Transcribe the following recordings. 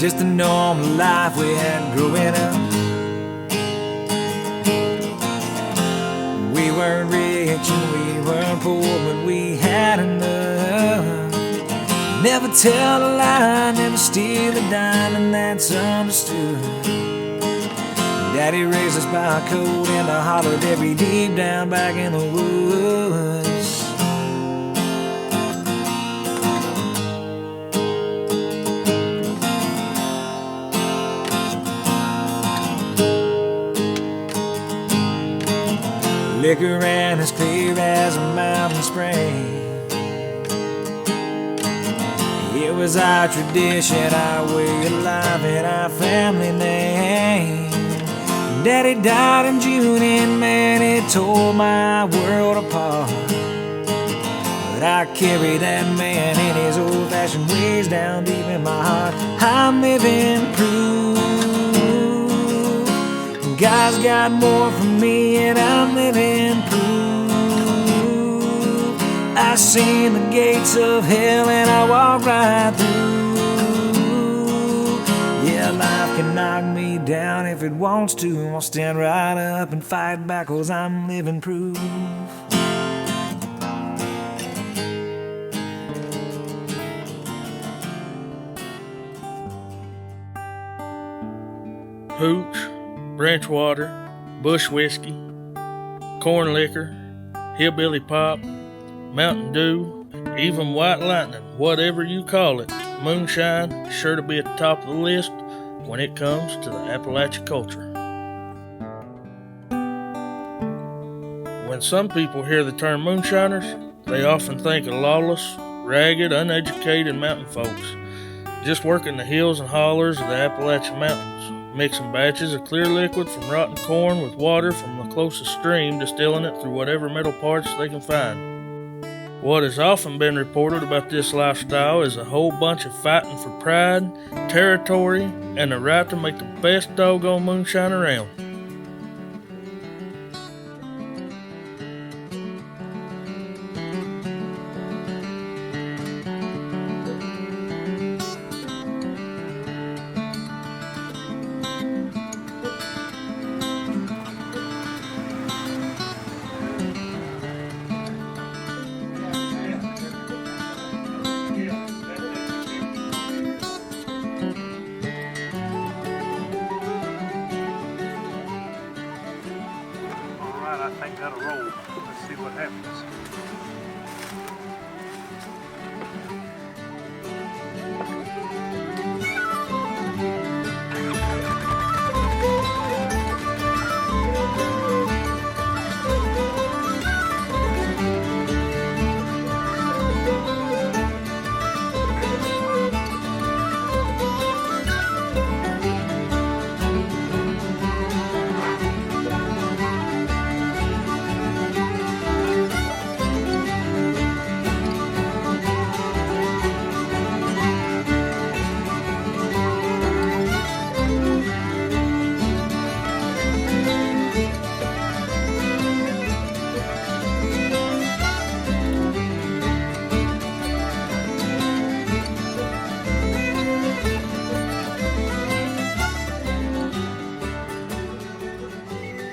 just the normal life we had growing up. We weren't rich and we weren't poor, but we had enough. Never tell a lie, never steal a dime, and that's understood. Daddy raised us by a code and I hollered every deep down back in the woods. Liquor ran as clear as a mountain spring. It was our tradition, our way of life, and our family name. Daddy died in June and man, it tore my world apart. But I carry that man in his old-fashioned ways down deep in my heart. I'm living proof God's got more for me, and I'm living proof. I seen the gates of hell and I walked right through. Yeah, life can knock me down if it wants to. I'll stand right up and fight back, 'cause I'm living proof. Hooch, branch water, bush whiskey, corn liquor, hillbilly pop, Mountain Dew, even white lightning, whatever you call it, moonshine is sure to be at the top of the list when it comes to the Appalachia culture. When some people hear the term moonshiners, they often think of lawless, ragged, uneducated mountain folks, just working the hills and hollers of the Appalachian Mountains, mixing batches of clear liquid from rotten corn with water from the closest stream, distilling it through whatever metal parts they can find. What has often been reported about this lifestyle is a whole bunch of fighting for pride, territory, and the right to make the best doggone moonshine around. I think that'll roll. Let's see what happens.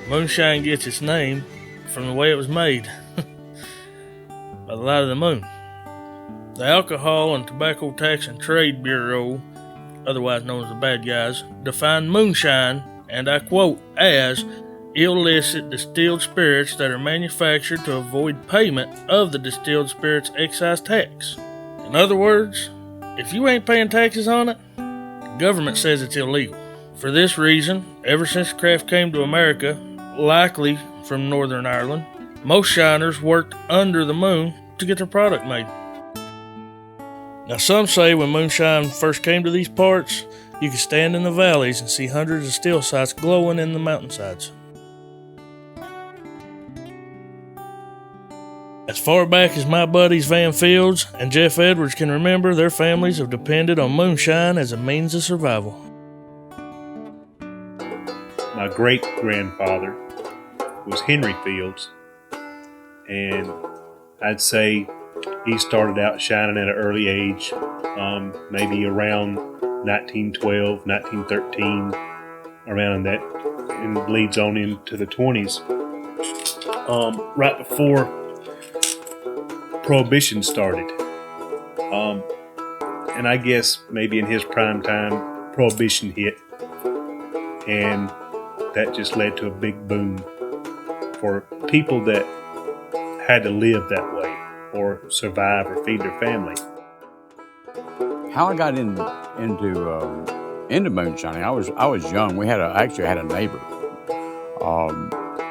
Moonshine gets its name from the way it was made, by the light of the moon. The Alcohol and Tobacco Tax and Trade Bureau, otherwise known as the bad guys, defined moonshine, and I quote, as illicit distilled spirits that are manufactured to avoid payment of the distilled spirits excise tax. In other words, if you ain't paying taxes on it, the government says it's illegal. For this reason, ever since craft came to America, likely from Northern Ireland, most shiners worked under the moon to get their product made. Now some say when moonshine first came to these parts, you could stand in the valleys and see hundreds of still sites glowing in the mountainsides. As far back as my buddies Van Fields and Jeff Edwards can remember, their families have depended on moonshine as a means of survival. My great-grandfather was Henry Fields, and I'd say He started out shining at an early age, maybe around 1912, 1913, around that, and leads on into the 20s. Right before Prohibition started. And I guess maybe in his prime time, Prohibition hit, and that just led to a big boom for people that had to live that way or survive or feed their family. How I got into moonshining, I was young. We actually had a neighbor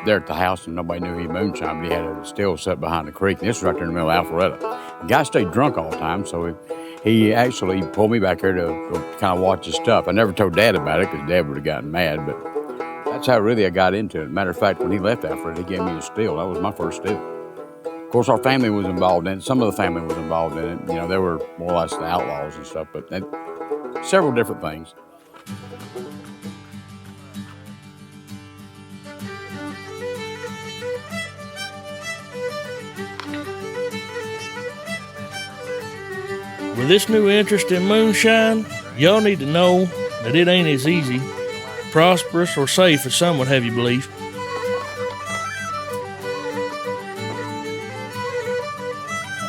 there at the house, and nobody knew he moonshined, but he had a still set behind the creek. And this was right there in the middle of Alpharetta. The guy stayed drunk all the time, so he actually pulled me back here to kind of watch his stuff. I never told Dad about it because Dad would have gotten mad, but that's how really I got into it. Matter of fact, when he left Alpharetta, he gave me a still. That was my first still. Of course, our family was involved in it. Some of the family was involved in it. You know, they were more or less the outlaws and stuff, but several different things. With this new interest in moonshine, y'all need to know that it ain't as easy, prosperous, or safe as some would have you believe.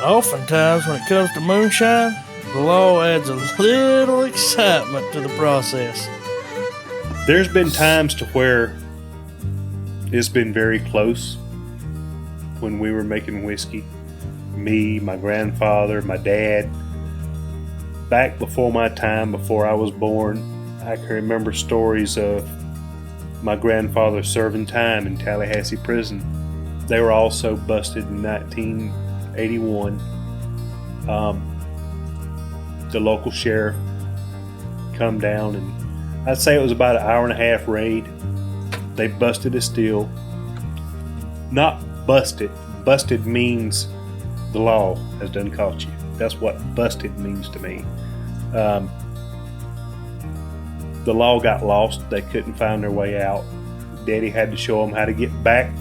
Oftentimes, when it comes to moonshine, the law adds a little excitement to the process. There's been times to where it's been very close when we were making whiskey. Me, my grandfather, my dad. Back before my time, before I was born, I can remember stories of my grandfather serving time in Tallahassee prison. They were also busted in 1981. The local sheriff come down, and I'd say it was about an hour and a half raid. They busted a still. Not busted. Busted means the law has done caught you. That's what busted means to me. The law got lost. They couldn't find their way out. Daddy had to show them how to get back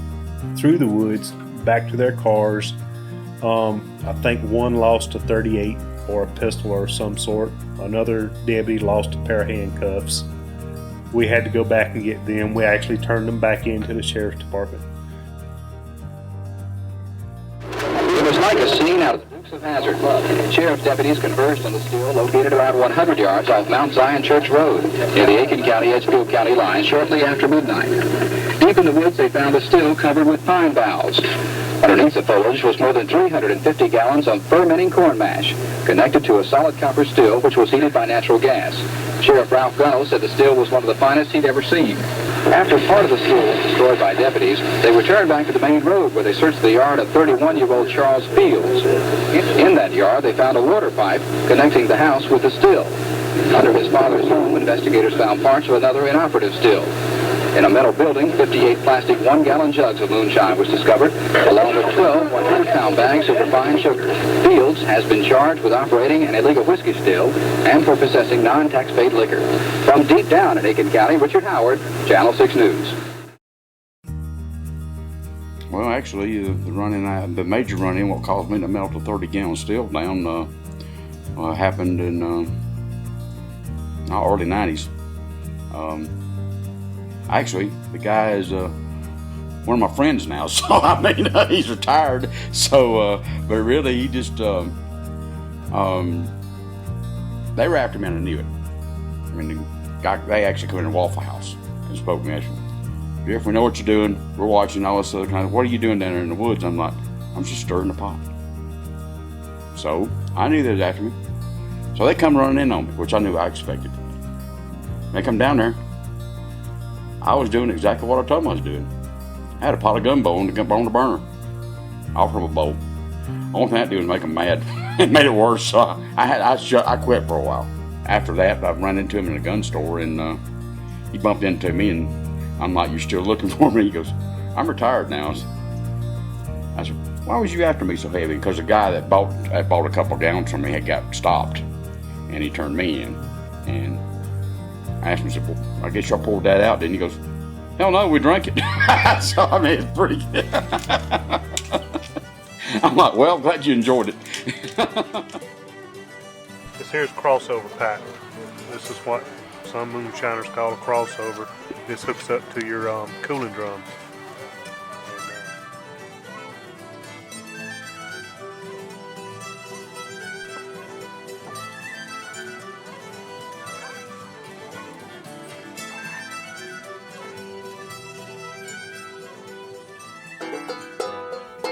through the woods, back to their cars. I think one lost a .38 or a pistol or some sort. Another deputy lost a pair of handcuffs. We had to go back and get them. We actually turned them back into the sheriff's department. It was like a scene out of the Dukes of Hazzard. Sheriff's deputies converged on the still located about 100 yards off Mount Zion Church Road near the Aiken County-Edgefield County line shortly after midnight. Deep in the woods, they found a still covered with pine boughs. Underneath the foliage was more than 350 gallons of fermenting corn mash, connected to a solid copper still which was heated by natural gas. Sheriff Ralph Gunnell said the still was one of the finest he'd ever seen. After part of the still was destroyed by deputies, they returned back to the main road where they searched the yard of 31-year-old Charles Fields. In that yard, they found a water pipe connecting the house with the still. Under his father's home, investigators found parts of another inoperative still. In a metal building, 58 plastic 1-gallon jugs of moonshine was discovered, along with 12 100-pound bags of refined sugar. Fields has been charged with operating an illegal whiskey still and for possessing non-tax-paid liquor. From deep down in Aiken County, Richard Howard, Channel 6 News. Well, actually, the major run-in, what caused me to melt a 30-gallon still down, happened in early 90s. Actually, the guy is one of my friends now, so I mean, he's retired. So, but really, he just they were after me, and I knew it. I mean, the guy, they actually come in a Waffle House and spoke to me. Jeff, we know what you're doing. We're watching all this other kind of. What are you doing down there in the woods? I'm like, I'm just stirring the pot. So I knew they was after me. So they come running in on me, which I knew I expected. They come down there. I was doing exactly what I told them I was doing. I had a pot of gumbo on the burner, off from a bowl. Only thing that did was make them mad. It made it worse. So I quit for a while. After that, I ran into him in a gun store, and he bumped into me, and I'm like, "You're still looking for me?" He goes, "I'm retired now." I said, "Why was you after me so heavy?" Because the guy that bought a couple of gallons from me had got stopped, and he turned me in, and I asked him, I said, "Well, I guess y'all poured that out, didn't you?" He goes, "Hell no, we drank it." So, I mean, it's pretty good. I'm like, well, glad you enjoyed it. This here's crossover pack. This is what some moonshiners call a crossover. This hooks up to your cooling drums.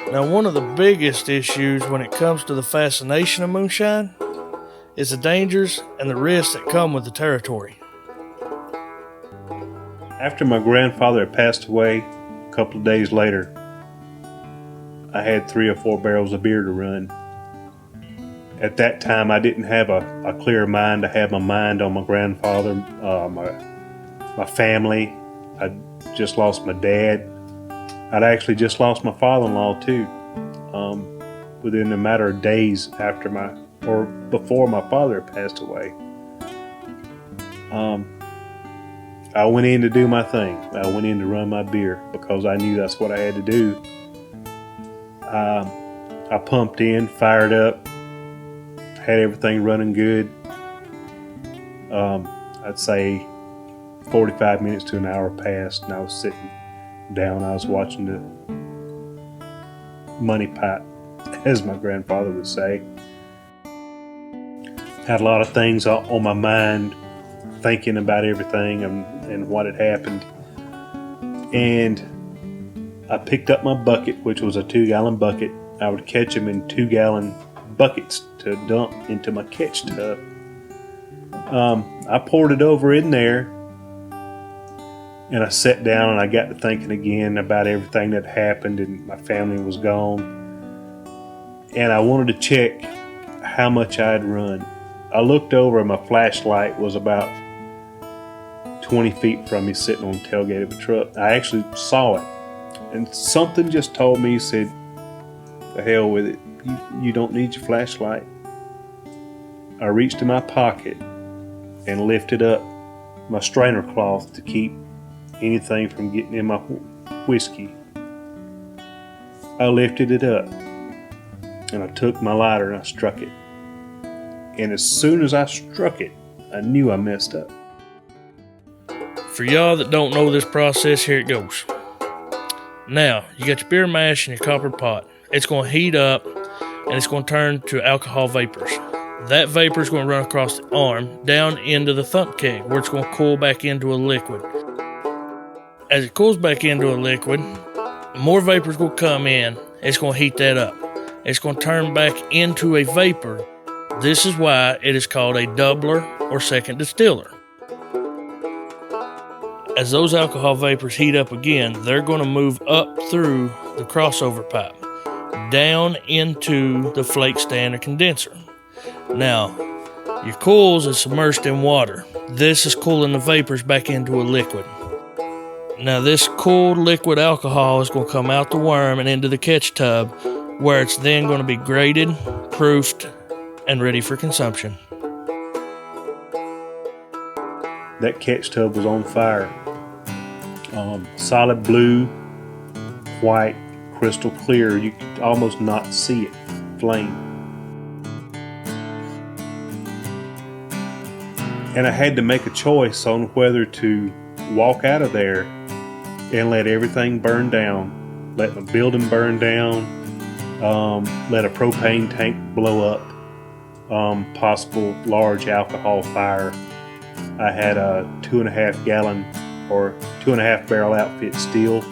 Now, one of the biggest issues when it comes to the fascination of moonshine is the dangers and the risks that come with the territory. After my grandfather had passed away, a couple of days later, I had 3 or 4 barrels of beer to run. At that time, I didn't have a clear mind. I had my mind on my grandfather, my family. I just lost my dad. I'd actually just lost my father-in-law too, within a matter of days after before my father passed away. I went in to do my thing. I went in to run my beer because I knew that's what I had to do. I pumped in, fired up, had everything running good. I'd say 45 minutes to an hour passed, and I was sitting down. I was watching the money pot, as my grandfather would say. Had a lot of things on my mind, thinking about everything and what had happened. And I picked up my bucket, which was a 2-gallon bucket. I would catch them in 2-gallon buckets to dump into my catch tub. I poured it over in there, and I sat down and I got to thinking again about everything that happened, and my family was gone. And I wanted to check how much I had run. I looked over and my flashlight was about 20 feet from me, sitting on the tailgate of a truck. I actually saw it. And something just told me, said, the hell with it. You don't need your flashlight. I reached in my pocket and lifted up my strainer cloth to keep anything from getting in my whiskey. I lifted it up and I took my lighter and I struck it. And as soon as I struck it, I knew I messed up. For y'all that don't know this process, here it goes. Now, you got your beer mash in your copper pot. It's going to heat up and it's going to turn to alcohol vapors. That vapor is going to run across the arm down into the thump keg, where it's going to cool back into a liquid. As it cools back into a liquid, more vapor is going to come in. It's going to heat that up. It's going to turn back into a vapor. This is why it is called a doubler or second distiller. As those alcohol vapors heat up again, they're going to move up through the crossover pipe, down into the flake stand or condenser. Now, your coils is submerged in water. This is cooling the vapors back into a liquid. Now, this cooled liquid alcohol is going to come out the worm and into the catch tub, where it's then going to be graded, proofed, and ready for consumption. That catch tub was on fire. Solid blue, white, crystal clear. You could almost not see it flame. And I had to make a choice on whether to walk out of there and let everything burn down, let the building burn down, let a propane tank blow up, possible large alcohol fire. I had a 2.5 gallon or 2.5 barrel outfit still,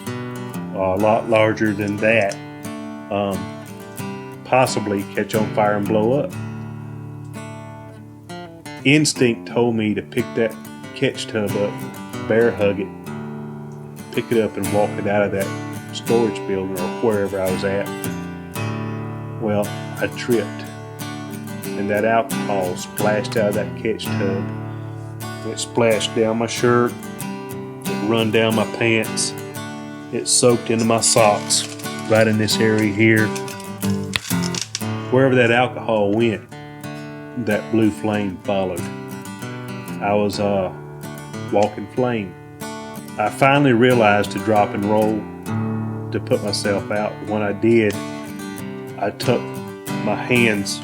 a lot larger than that, possibly catch on fire and blow up. Instinct told me to pick that catch tub up, bear hug it, pick it up and walk it out of that storage building or wherever I was at. Well, I tripped, and that alcohol splashed out of that catch tub. It splashed down my shirt, it run down my pants, it soaked into my socks, right in this area here. Wherever that alcohol went, that blue flame followed. I was walking flame. I finally realized to drop and roll to put myself out. When I did, I took my hands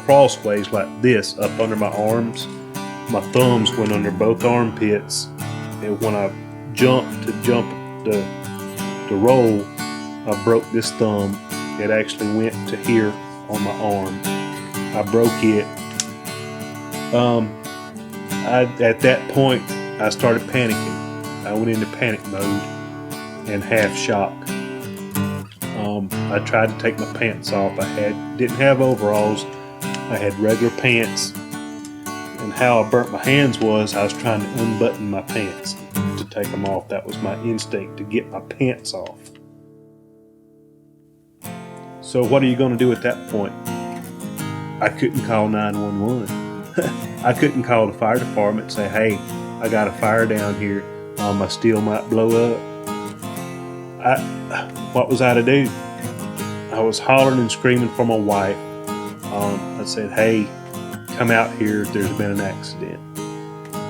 crossways like this up under my arms. My thumbs went under both armpits, and when I jumped to roll, I broke this thumb. It actually went to here on my arm. I broke it. At that point, I started panicking. I went into panic mode and half shock. I tried to take my pants off. Didn't have overalls. I had regular pants. And how I burnt my hands was I was trying to unbutton my pants to take them off. That was my instinct, to get my pants off. So what are you going to do at that point? I couldn't call 911. I couldn't call the fire department and say, hey, I got a fire down here. My steel might blow up. What was I to do? I was hollering and screaming for my wife. I said, hey, come out here. There's been an accident.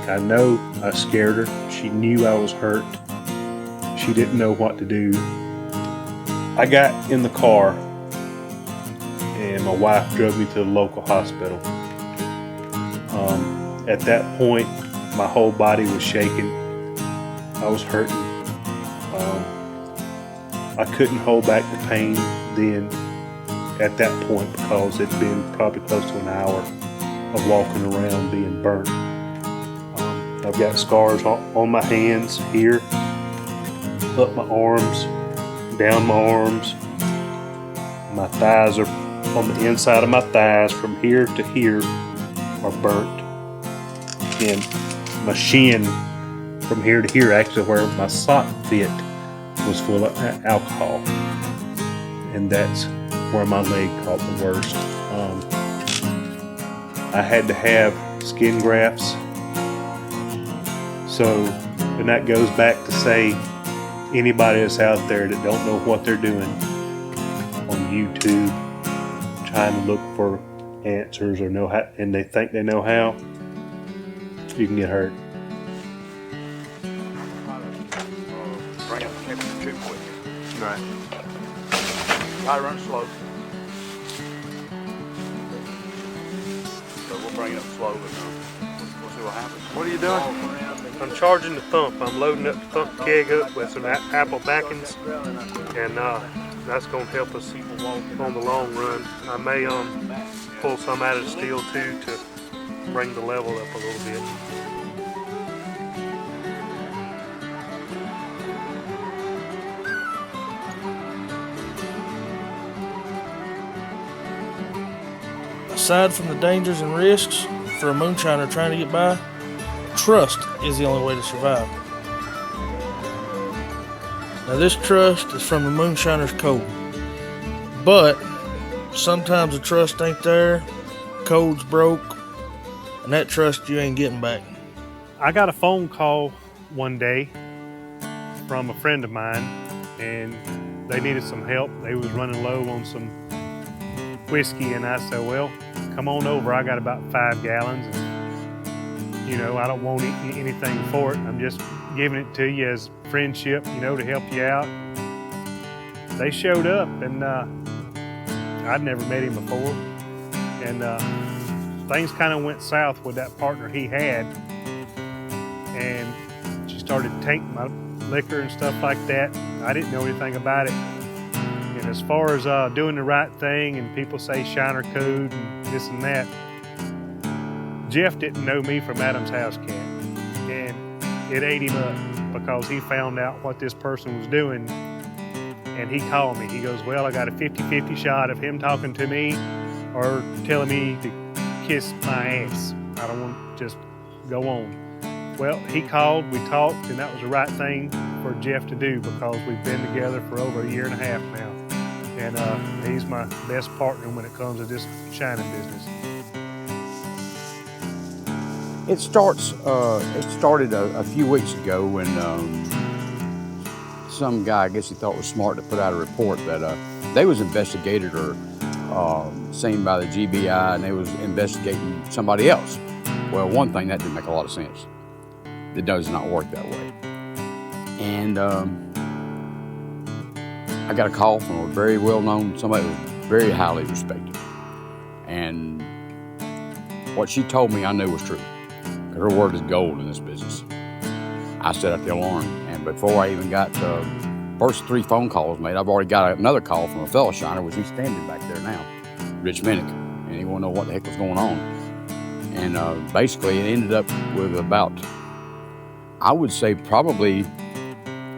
I know I scared her. She knew I was hurt. She didn't know what to do. I got in the car and my wife drove me to the local hospital. At that point, my whole body was shaking. I was hurting. I couldn't hold back the pain then at that point because it'd been probably close to an hour of walking around being burnt. I've got scars on my hands here, up my arms, down my arms. My thighs are on the inside of my thighs from here to here are burnt. And my shin from here to here, actually where my sock fit, was full of alcohol. And that's where my leg caught the worst. I had to have skin grafts. So, and that goes back to say, anybody that's out there that don't know what they're doing on YouTube, trying to look for answers or know how, and they think they know how, you can get hurt. Bring up the temperature too quick. Right. Try to run slow. So we'll bring it up slow, but we'll see what happens. What are you doing? I'm charging the thump. I'm loading up the thump keg up with some apple backings, and that's going to help us on the long run. I may pull some out of the steel too to bring the level up a little bit. Aside from the dangers and risks for a moonshiner trying to get by, trust is the only way to survive. Now this trust is from the moonshiner's code, but sometimes the trust ain't there, code's broke, and that trust you ain't getting back. I got a phone call one day from a friend of mine, and they needed some help. They was running low on some whiskey, and I said, well, come on over. I got about 5 gallons, and I don't want anything for it. I'm just giving it to you as friendship, to help you out. They showed up, and I'd never met him before, and things kind of went south with that partner he had, and she started tainting my liquor and stuff like that. I didn't know anything about it. And as far as doing the right thing, and people say Shiner code and this and that, Jeff didn't know me from Adam's house cat, and it ate him up because he found out what this person was doing, and he called me. He goes, well, I got a 50-50 shot of him talking to me or telling me to kiss my ass. I don't want to just go on. Well, he called, we talked, and that was the right thing for Jeff to do because we've been together for over 1.5 years now. And he's my best partner when it comes to this shining business. It started a few weeks ago when some guy, I guess he thought was smart to put out a report that they was investigated or seen by the GBI, and they was investigating somebody else. Well, one thing, that didn't make a lot of sense. It does not work that way. And I got a call from a very well-known, somebody that was very highly respected. And what she told me I knew was true. Her word is gold in this business. I set up the alarm, and before I even got the first 3 phone calls made, I've already got another call from a fellow shiner, which he's standing back there now, Rich Minnick, and he wanted to know what the heck was going on. And basically it ended up with about, I would say probably,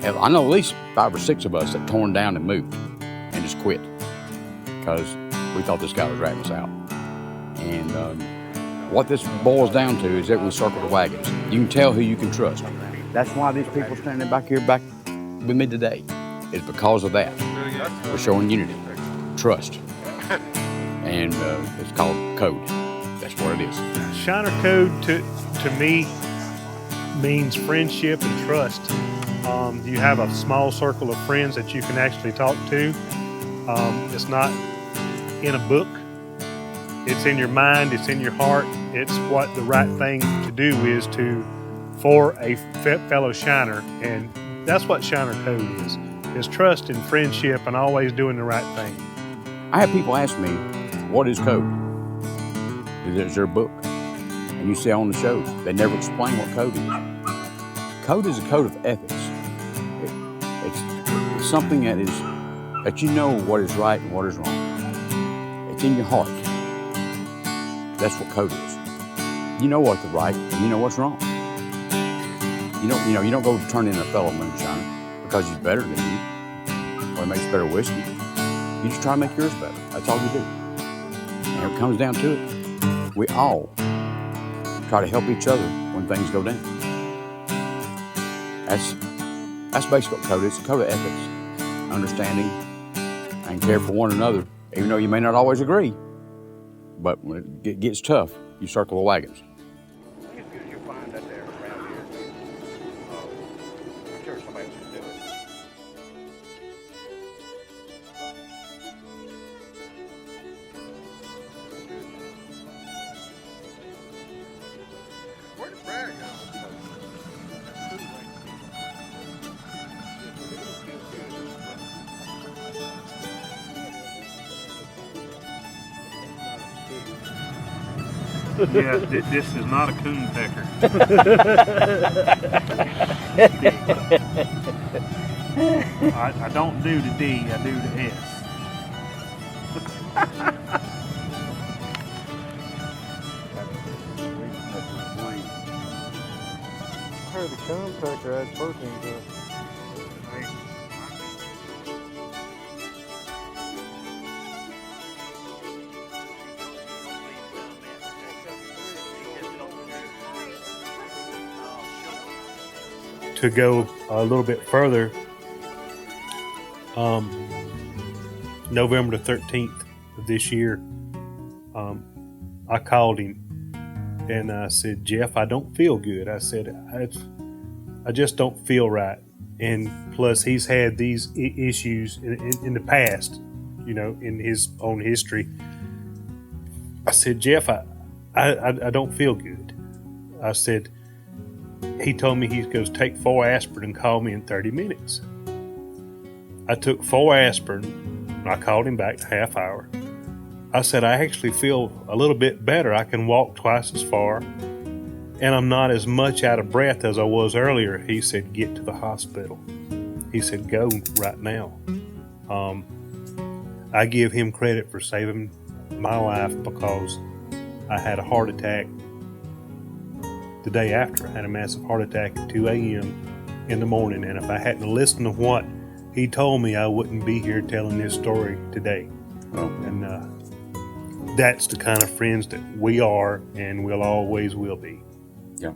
I know at least 5 or 6 of us that torn down and moved and just quit because we thought this guy was ratting us out. And what this boils down to is that we circle the wagons. You can tell who you can trust. That's why these people standing back here back with me today is because of that. We're showing unity, trust, and it's called code. That's what it is. Shiner code to me means friendship and trust. You have a small circle of friends that you can actually talk to. It's not in a book. It's in your mind. It's in your heart. It's what the right thing to do is for a fellow shiner, and that's what Shiner code is trust and friendship and always doing the right thing. I have people ask me, what is code? Is there a book? And you see on the shows, they never explain what code is. Code is a code of ethics. It's something that you know what is right and what is wrong. It's in your heart. That's what code is. You know what's right and you know what's wrong. You don't go turn in a fellow moonshiner because he's better than you or he makes better whiskey. You just try to make yours better. That's all you do. And when it comes down to it, we all try to help each other when things go down. That's basically what code is. It's a code of ethics, understanding, and care for one another, even though you may not always agree. But when it gets tough, you circle the wagons. Yeah, this is not a coon pecker. I don't do the D, I do the S. I heard the coon pecker had protein to it. To go a little bit further, November the 13th of this year, I called him and I said, Jeff, I don't feel good. I said, I just don't feel right. And plus he's had these issues in the past, in his own history. I said, Jeff, I don't feel good. I said, he told me he goes take 4 aspirin and call me in 30 minutes. I took 4 aspirin and I called him back a half hour. I said, I actually feel a little bit better. I can walk twice as far and I'm not as much out of breath as I was earlier. He said, get to the hospital. He said, go right now. I give him credit for saving my life because I had a heart attack the day after. I had a massive heart attack at 2 a.m. in the morning, and if I hadn't listened to what he told me, I wouldn't be here telling this story today. And that's the kind of friends that we are and we'll always will be. Yeah.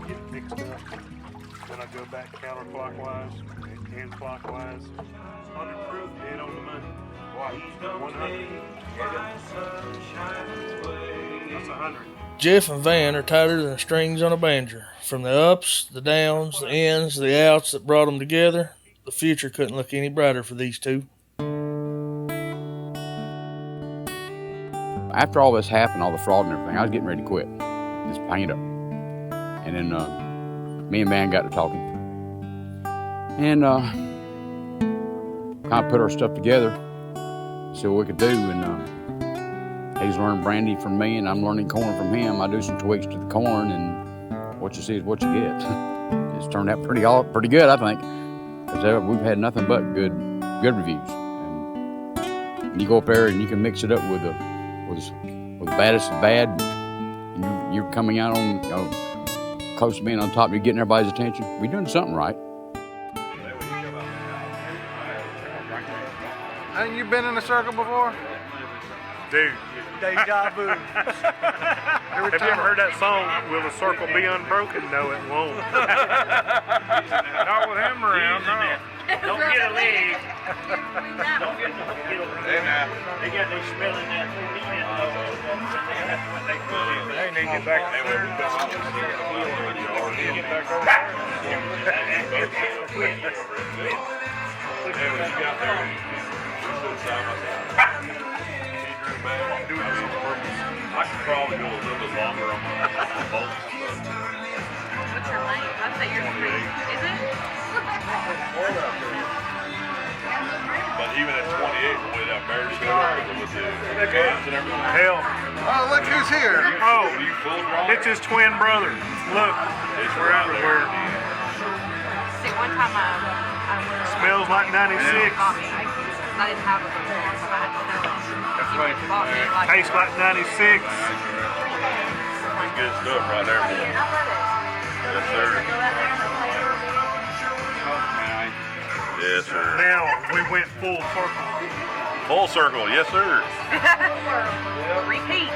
Get mixed up. Then I go back counterclockwise and clockwise. 100 proof, dead on the money. 100. That's 100. Jeff and Van are tighter than strings on a banjo. From the ups, the downs, the ins, the outs that brought them together, the future couldn't look any brighter for these two. After all this happened, all the fraud and everything, I was getting ready to quit, just hang it up. And then me and Van got to talking, and kind of put our stuff together. see what we could do. And he's learning brandy from me, and I'm learning corn from him. I do some tweaks to the corn, and what you see is what you get. It's turned out pretty good, I think. 'Cause we've had nothing but good reviews. And you go up there and you can mix it up with the baddest of bad. And you're coming out on close to being on top. You're getting everybody's attention. We're doing something right. Ain't you been in a circle before? Dude, Deja vu. have you ever heard that song, Will the Circle Be Unbroken? No, it won't. Not with him around, no. Don't get a leg. Don't get a leg. They got they smelling that. They need to get back. Get back over I could probably go a little bit longer on my boat. What's your length? I'd say you're 3. Is it? But even at 28, the way that bear's going with the guns and everything. Hell, Oh, look who's here. oh, You full draw? it's his twin brother. Look, we're everywhere. See, one time I went. Smells like 96. Bought me. I didn't have it before, so I had to tell him. He bought me like. Tastes like 96. That's good stuff right there, boy. Yes, sir. Yes, sir. Now we went full circle. Full circle, yes, sir. Repeat.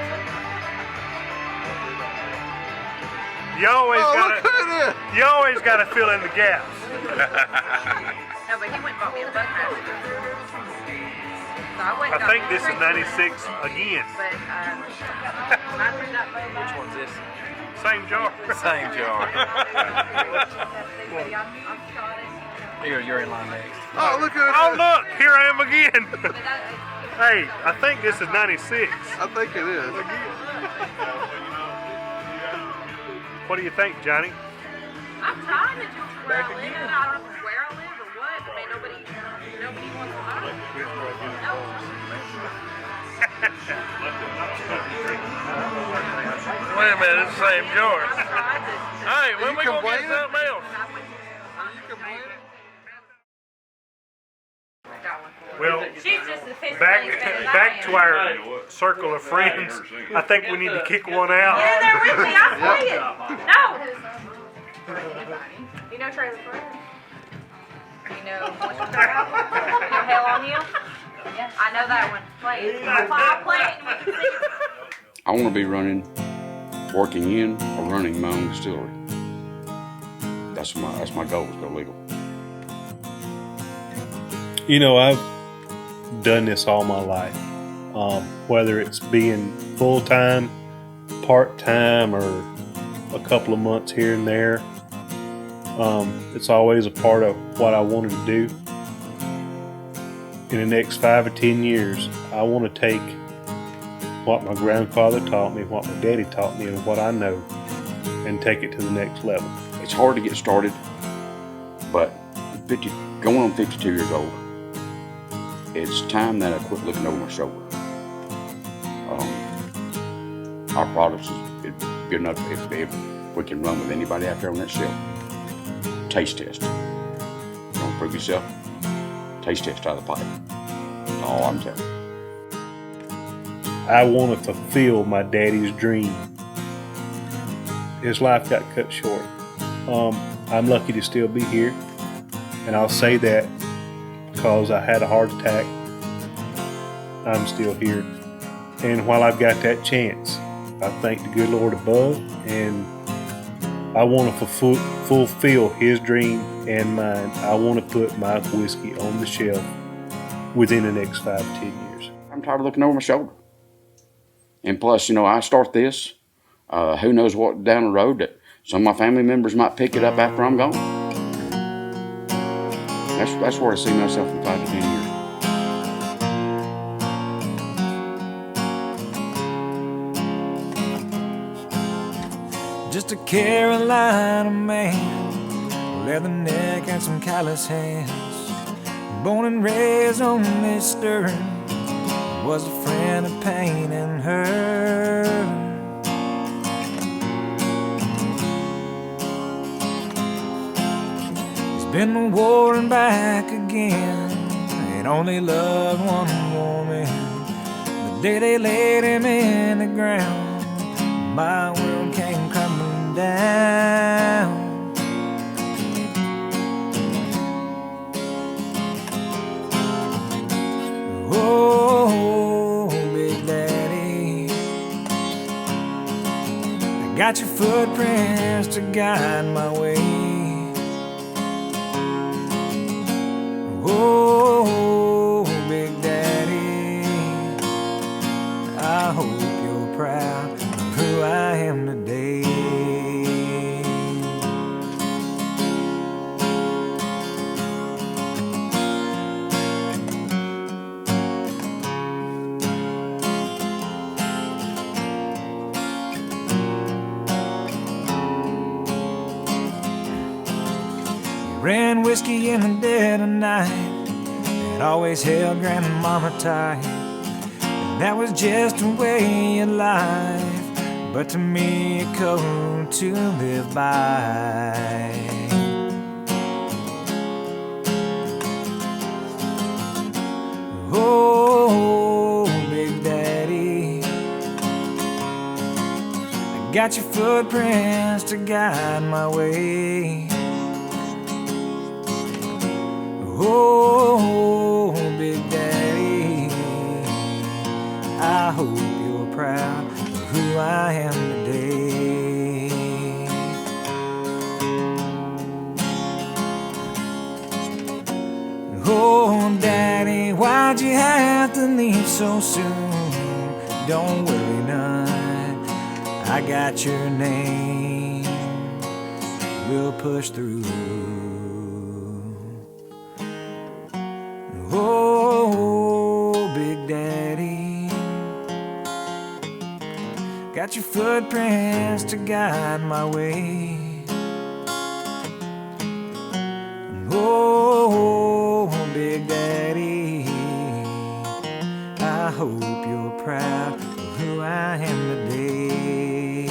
You always Oh, gotta, look who it is. you always gotta fill in the gaps. No, but he went and bought me a Buckmaster. So I went and I got think me this is a 96 again. But mine turned out better. Which one's this? Same jar. Same jar. I'm Scottish. You're in line next. Oh, look who it is. Oh look, here I am again. But Hey, I think this is 96. I think it is. What do you think, Johnny? I'm trying to do where I live. I don't know if it's where I live or what, but man, nobody wants to buy it. No. Wait a minute, it's the same jar. I tried to. Hey, when you we gonna get complaining? something else? Well, She's just as pissed back as I back am. to our circle of friends. I think we need to kick one out. Yeah, they're with me. I play it. No. You know Trailer Park? You know what's your third? You know Hell on You? Yeah. I know that one. Play it. I'll play it and we can see it. I want to be working in or running my own distillery. That's my goal, is go legal. You know, I've done this all my life. Whether it's being full-time, part-time, or a couple of months here and there, it's always a part of what I wanted to do. In the next 5 or 10 years, I want to take what my grandfather taught me, what my daddy taught me, and what I know, and take it to the next level. It's hard to get started, but going on 52 years old, it's time that I quit looking over my shoulder. Our products is good enough if we can run with anybody out there on that shelf. Taste test. You want to prove yourself? Taste test out of the pipe. That's all I'm telling you. I want to fulfill my daddy's dream. His life got cut short. I'm lucky to still be here, and I'll say that because I had a heart attack. I'm still here, and while I've got that chance, I thank the good Lord above, and I want to fulfill his dream and mine. I want to put my whiskey on the shelf within the next 5 to 10 years. I'm tired of looking over my shoulder. And plus, I start this. Who knows what down the road that some of my family members might pick it up after I'm gone. That's where I see myself in 5 to 10 years. Just a Carolina man, leather neck and some callous hands. Born and raised on this stern, was a friend of pain and hurt. He's been to war and back again, and only loved one woman. The day they laid him in the ground, my world came crumbling down. Oh, Big Daddy, I got your footprints to guide my way. Oh, Big Daddy, I hope you're proud of who I am today. Ran whiskey in the dead of night and always held Grandmama tight. And that was just a way of life, but to me a code to live by. Oh, Big Daddy, I got your footprints to guide my way. Oh, Big Daddy, I hope you're proud of who I am today. Oh, Daddy, why'd you have to leave so soon? Don't worry none, I got your name. We'll push through. Oh, Big Daddy, got your footprints to guide my way. Oh, Big Daddy, I hope you're proud of who I am today.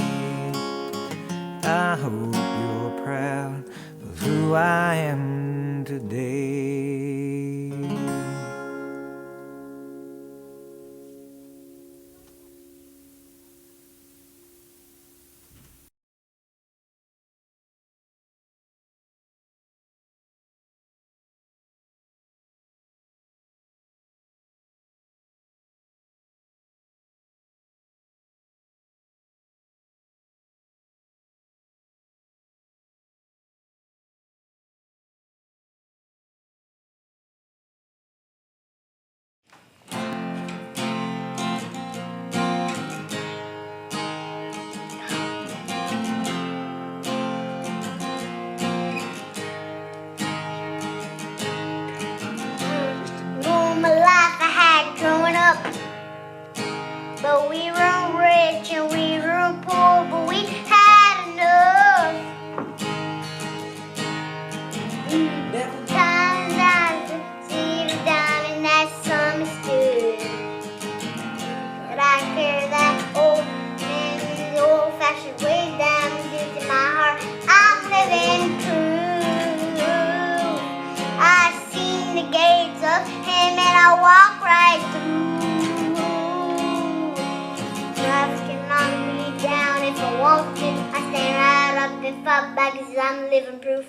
I hope you're proud of who I am today. But we weren't rich and we weren't poor, but we had enough. Times I see the diamond that sun stood. But I carry that old man, the old-fashioned wisdom deep in my heart. I'm living proof. I seen the gates of him and I walk right through. If I want to, I stand right up and fight back 'cause I'm living proof.